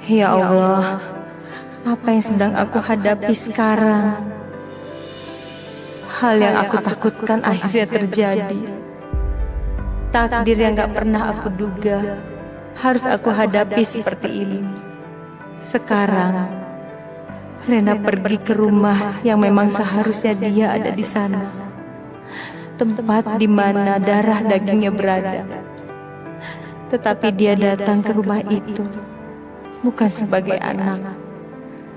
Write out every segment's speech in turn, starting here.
Ya Allah, apa yang sedang aku hadapi sekarang? Hal yang aku takutkan akhirnya terjadi. Takdir yang gak pernah aku duga harus aku hadapi seperti ini. Sekarang, Rena pergi ke rumah yang memang seharusnya dia ada di sana. Tempat di mana darah dagingnya berada. Tetapi dia datang ke rumah itu bukan sebagai anak,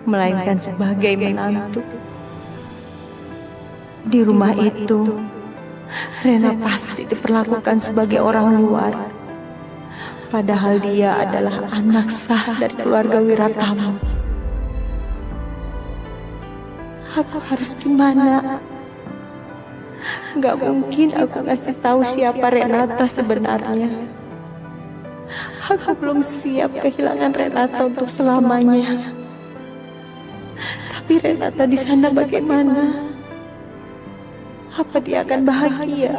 melainkan sebagai menantu. Di rumah itu, Rena pasti diperlakukan sebagai orang luar. Padahal dia adalah anak sah dari keluarga Wiratama. Aku harus gimana? Gak mungkin aku ngasih tahu siapa Renata sebenarnya. Aku belum siap kehilangan Renata untuk selamanya. Tapi Renata di sana bagaimana? Apa dia akan bahagia?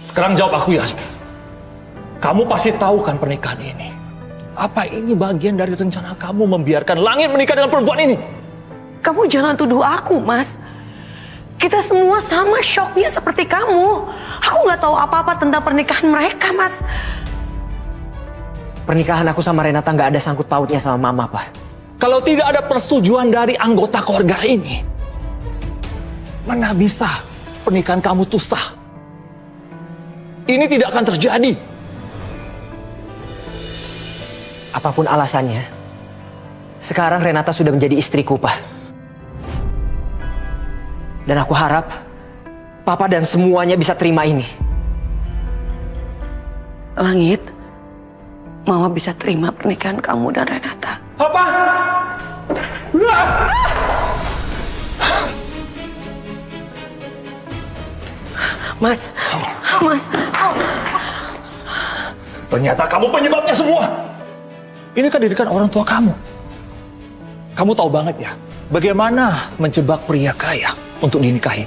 Sekarang jawab aku, Yasmin. Kamu pasti tahu kan pernikahan ini? Apa ini bagian dari rencana kamu membiarkan Langit menikah dengan perempuan ini? Kamu jangan tuduh aku, Mas. Kita semua sama syoknya seperti kamu. Aku nggak tahu apa-apa tentang pernikahan mereka, Mas. Pernikahan aku sama Renata nggak ada sangkut pautnya sama Mama, Pak. Kalau tidak ada persetujuan dari anggota keluarga ini, mana bisa pernikahan kamu tuh sah? Ini tidak akan terjadi. Apapun alasannya, sekarang Renata sudah menjadi istriku, Pak. Dan aku harap Papa dan semuanya bisa terima ini. Langit, Mama bisa terima pernikahan kamu dan Renata. Apa? Mas. Ternyata kamu penyebabnya semua. Ini kan didikan orang tua kamu. Kamu tahu banget ya, bagaimana menjebak pria kaya untuk dinikahi.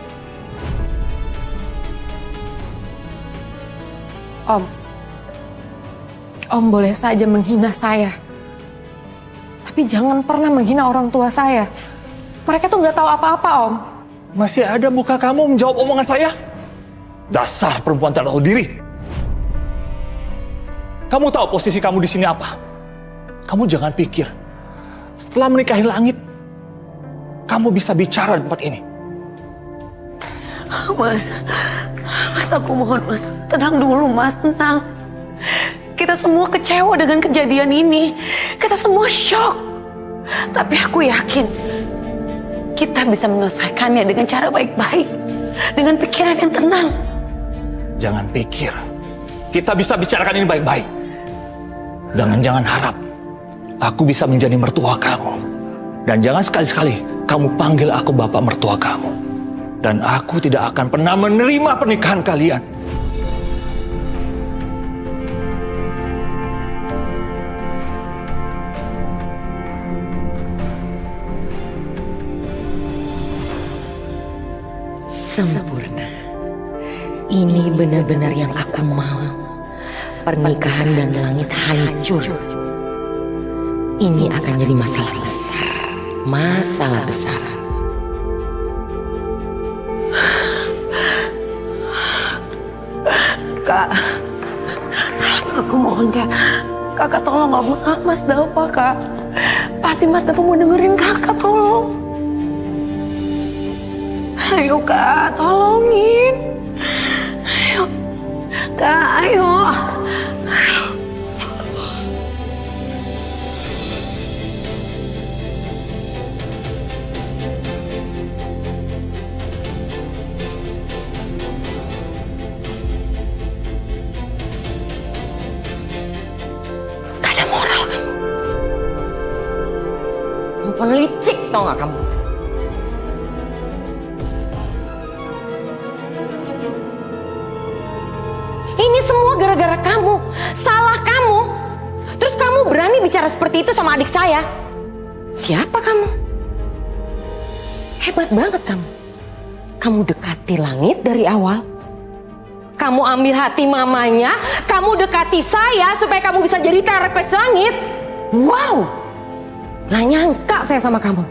Om boleh saja menghina saya. Tapi jangan pernah menghina orang tua saya. Mereka tuh nggak tahu apa-apa, Om. Masih ada muka kamu menjawab omongan saya? Dasar perempuan tak tahu diri. Kamu tahu posisi kamu di sini apa? Kamu jangan pikir setelah menikahi Langit, kamu bisa bicara di tempat ini. Mas, aku mohon, Mas. Tenang dulu, Mas, tenang. Kita semua kecewa dengan kejadian ini. Kita semua shock. Tapi aku yakin kita bisa menyelesaikannya dengan cara baik-baik. Dengan pikiran yang tenang. Jangan pikir kita bisa bicarakan ini baik-baik. Jangan harap aku bisa menjadi mertua kamu. Dan jangan sekali-sekali kamu panggil aku bapak mertua kamu. Dan aku tidak akan pernah menerima pernikahan kalian. Sempurna. Ini benar-benar yang aku mau. Pernikahan dan Langit hancur. Ini akan jadi masalah besar. Masalah besar. Kak, aku mohon, Kak. Kakak tolong ngomong sama Mas Dava, Kak. Pasti Mas Dava mau dengerin kakak, tolong. Ayo, Kak, tolongin. Ayo, Kak, ayo. Gak ada moral kamu. Perempuan licik tau gak kamu? Ini semua gara-gara kamu. Salah kamu. Terus kamu berani bicara seperti itu sama adik saya? Siapa kamu? Hebat banget kamu. Kamu dekati langit dari awal. Kamu ambil hati mamanya, kamu dekati saya supaya kamu bisa jadi terapis langit. Wow, gak nyangka saya sama kamu.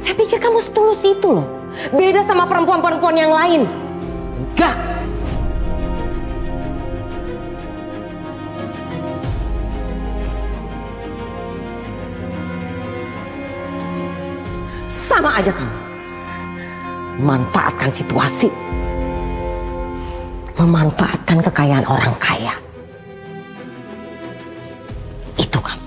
Saya pikir kamu setulus itu loh. Beda sama perempuan-perempuan yang lain. Enggak. Sama aja kamu. Memanfaatkan situasi. Memanfaatkan kekayaan orang kaya. Itu kamu.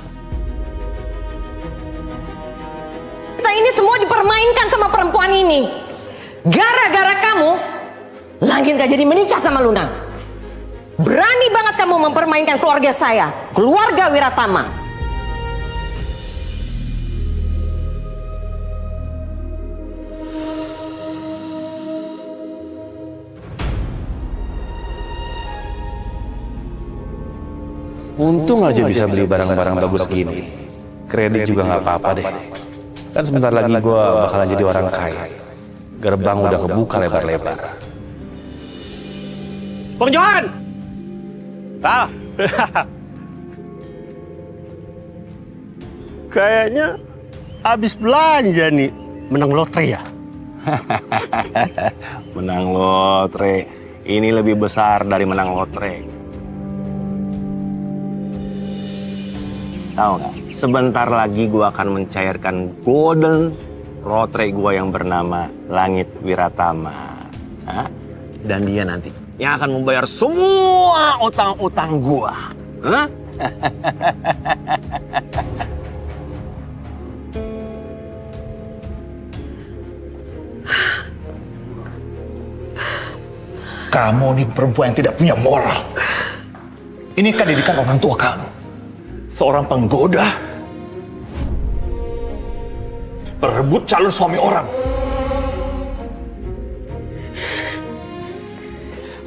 Kita ini semua dipermainkan sama perempuan ini. Gara-gara kamu, Langit gak jadi menikah sama Luna. Berani banget kamu mempermainkan keluarga saya, keluarga Wiratama. Untung aja bisa beli barang-barang bagus gini. Kredit juga nggak apa-apa deh. Kan sebentar lagi gue bakalan jadi orang kaya. Gerbang udah kebuka lebar-lebar. Bang Johan! Sal! Kayaknya habis belanja nih. Menang lotre ya? Menang lotre. Ini lebih besar dari menang lotre. Tahu nggak? Sebentar lagi gua akan mencairkan golden lotre gua yang bernama Langit Wiratama. Hah? Dan dia nanti yang akan membayar semua utang-utang gua. Hah? Kamu nih perempuan yang tidak punya moral. Ini kan didikan orang tua kamu. Seorang penggoda, perebut calon suami orang.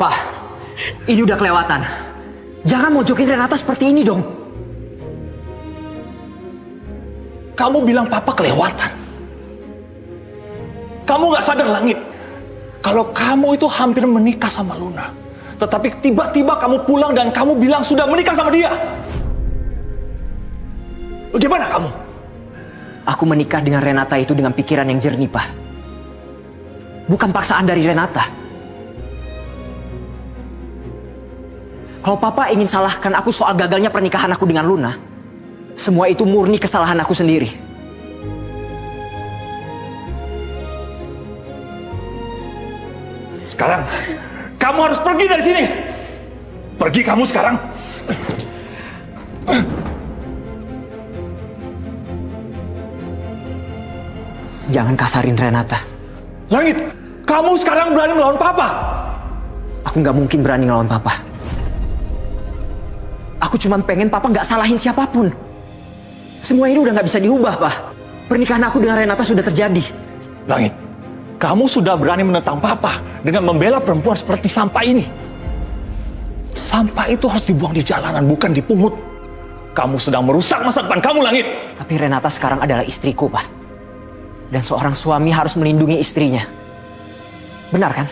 Pak, ini udah kelewatan. Jangan mojokin Renata seperti ini dong. Kamu bilang papa kelewatan. Kamu gak sadar Langit, kalau kamu itu hampir menikah sama Luna. Tetapi tiba-tiba kamu pulang dan kamu bilang sudah menikah sama dia. Bagaimana kamu? Aku menikah dengan Renata itu dengan pikiran yang jernih, Pak. Bukan paksaan dari Renata. Kalau Papa ingin salahkan aku soal gagalnya pernikahan aku dengan Luna, semua itu murni kesalahan aku sendiri. Sekarang, kamu harus pergi dari sini. Pergi kamu sekarang. Jangan kasarin Renata. Langit, kamu sekarang berani melawan papa. Aku nggak mungkin berani ngelawan Papa. Aku cuma pengen Papa nggak salahin siapapun. Semua ini udah nggak bisa diubah, Pak. Pernikahan aku dengan Renata sudah terjadi. Langit, kamu sudah berani menentang papa dengan membela perempuan seperti sampah ini. Sampah itu harus dibuang di jalanan, bukan dipungut. Kamu sedang merusak masa depan kamu, Langit. Tapi Renata sekarang adalah istriku, Pak. Dan seorang suami harus melindungi istrinya. Benar kan?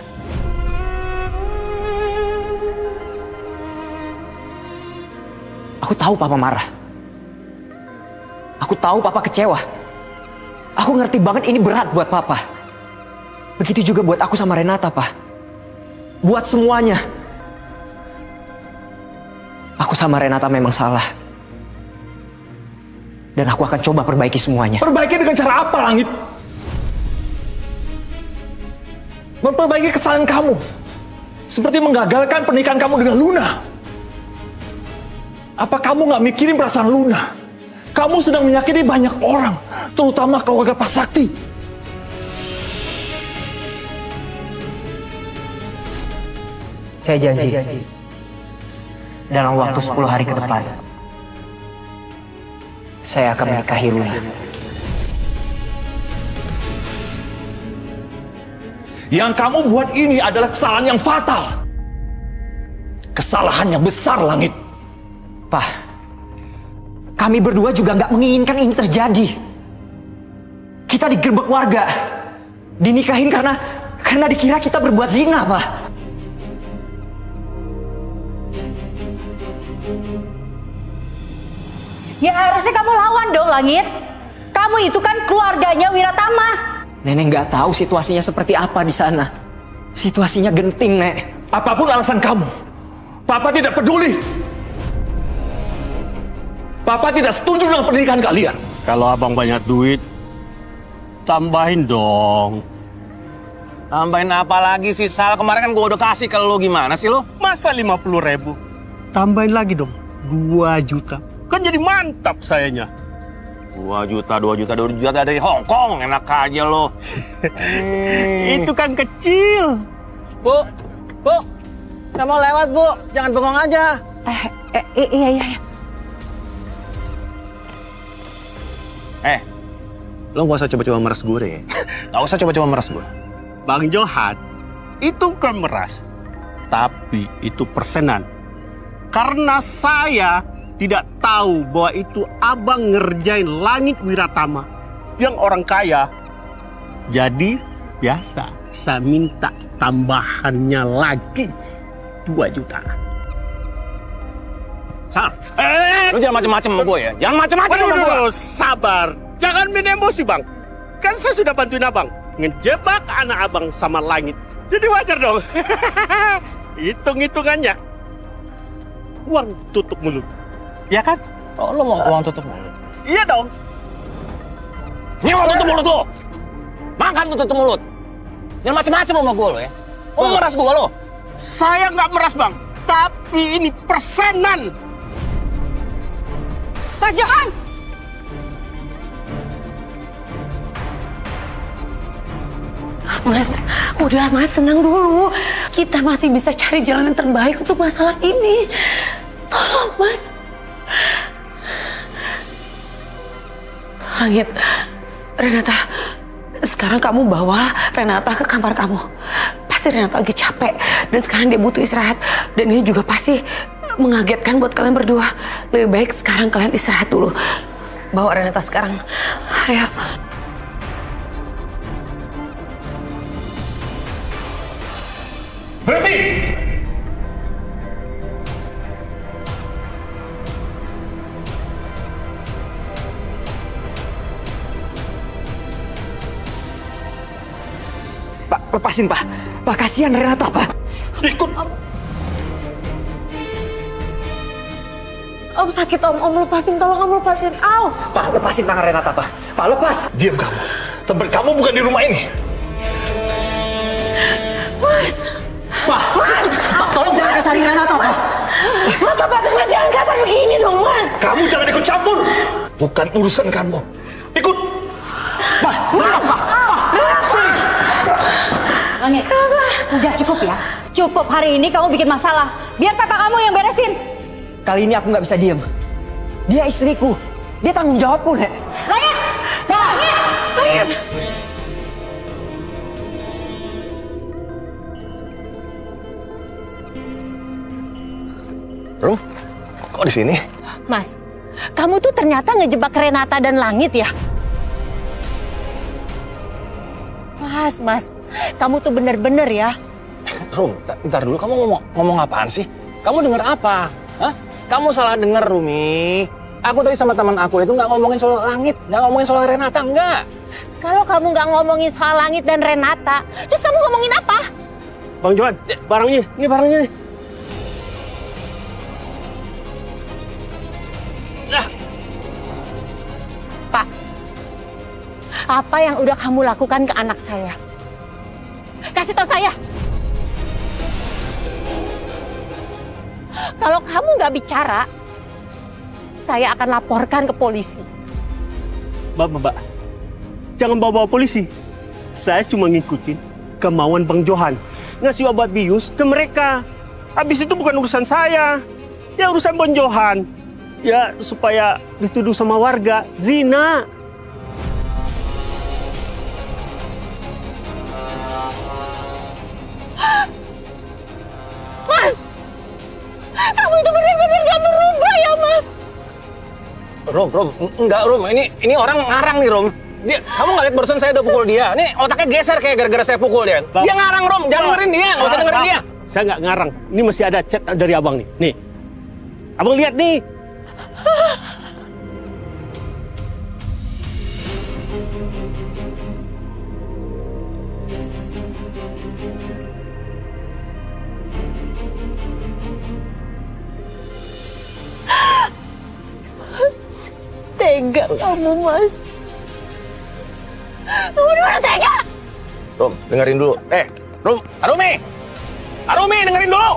Aku tahu Papa marah. Aku tahu Papa kecewa. Aku ngerti banget ini berat buat Papa. Begitu juga buat aku sama Renata, Pak. Buat semuanya. Aku sama Renata memang salah. Dan aku akan coba perbaiki semuanya. Perbaiki dengan cara apa, Langit? Memperbaiki kesalahan kamu. Seperti menggagalkan pernikahan kamu dengan Luna. Apa kamu gak mikirin perasaan Luna? Kamu sedang menyakiti banyak orang, terutama keluarga Pak Sakti. Saya janji. Dalam waktu 10 hari ke depan, saya akan menikahi Luna. Yang kamu buat ini adalah kesalahan yang fatal. Kesalahan yang besar, Langit. Pak, Kami berdua juga nggak menginginkan ini terjadi. Kita digerebek warga, dinikahin karena dikira kita berbuat zina, Pak. Ya harusnya kamu lawan dong, Langit. Kamu itu kan keluarganya Wiratama. Nenek nggak tahu situasinya seperti apa di sana. Situasinya genting, Nek. Apapun alasan kamu, Papa tidak peduli. Papa tidak setuju dengan pernikahan kalian. Kalau abang banyak duit, tambahin dong. Tambahin apa lagi sih, Sal? Kemarin kan gue udah kasih ke lo, gimana sih lo? Masa 50.000? Tambahin lagi dong, 2 juta. Kan jadi mantap sayanya. 2 juta dari Hong Kong, enak aja lo. Itu kan kecil. Bu, saya mau lewat, Bu. Jangan bengong aja. Iya. Lo gak usah coba-coba meres gue deh. Gak usah coba-coba meres gue. Bang Johan, itu kan meras. Tapi itu persenan. Karena saya tidak tahu bahwa itu abang ngerjain Langit Wiratama yang orang kaya. Jadi biasa saya minta tambahannya lagi 2 juta. Sal, lo jangan macem-macem sama gue ya. Jangan macem-macem sama gue. Aduh, sabar. Jangan main emosi, Bang. Kan saya sudah bantuin abang ngejebak anak abang sama Langit. Jadi wajar dong. Hitung-hitungannya. Uang tutup mulut. Ya kan? Oh, lo mau uang tutup mulut? Iya dong. Ini uang tutup mulut lo. Makan tutup mulut. Jangan macem-macem sama gue lo ya. Lo meras gue lo. Saya nggak meras, Bang. Tapi ini persenan. Mas Johan! Mas, udah Mas, tenang dulu. Kita masih bisa cari jalan yang terbaik untuk masalah ini. Tolong Mas. Langit, Renata, sekarang kamu bawa Renata ke kamar kamu. Pasti Renata lagi capek dan sekarang dia butuh istirahat. Dan ini juga pasti mengagetkan buat kalian berdua. Lebih baik sekarang kalian istirahat dulu. Bawa Renata sekarang. Ayo. Berhenti! Pak, lepasin, Pak. Pak, kasihan Renata, Pak. Ikut! Om sakit, Om lepasin, tolong Om lepasin. Au! Pak, lepasin tangan Renata, Pak. Pak, lepas. Diam kamu. Tempat kamu bukan di rumah ini. Mas, Pak, tolong jangan kasarin Renata, Pak. Mas, jangan kasar begini dong, Mas. Kamu jangan ikut campur. Bukan urusan kamu. Ikut. Pak. Langit, udah cukup ya. Cukup hari ini kamu bikin masalah. Biar papa kamu yang beresin. Kali ini aku nggak bisa diem. Dia istriku. Dia tanggung jawabku, Nek. Langit! Langit! Rum, kok di sini? Mas, kamu tuh ternyata ngejebak Renata dan Langit ya? Mas, kamu tuh bener-bener ya. Rum, ntar dulu, kamu ngomong apaan sih? Kamu denger apa? Hah? Kamu salah denger, Rumi. Aku tadi sama teman aku itu nggak ngomongin soal Langit, nggak ngomongin soal Renata, enggak. Kalau kamu nggak ngomongin soal Langit dan Renata, terus kamu ngomongin apa? Bang Johan, barangnya. Ini barangnya nih. Pak, apa yang udah kamu lakukan ke anak saya? Kasih tahu saya. Kalau kamu nggak bicara, saya akan laporkan ke polisi. Mbak, jangan bawa-bawa polisi. Saya cuma ngikutin kemauan Bang Johan. Ngasih obat bius ke mereka. Habis itu bukan urusan saya. Ya urusan Bang Johan. Ya supaya dituduh sama warga zina. Mas, kamu itu benar-benar gak berubah ya, Mas. Rom, enggak Rom, ini orang ngarang nih Rom. Kamu nggak lihat barusan saya udah pukul dia? Nih otaknya geser kayak gara-gara saya pukul dia. Dia ngarang Rom, jangan dengerin dia, nggak usah dengerin dia. Saya nggak ngarang. Ini masih ada chat dari abang nih. Nih, abang lihat nih. Tega kamu, Mas. Kamu udah tega. Rom, dengerin dulu. Rom, Arumi, dengerin dulu.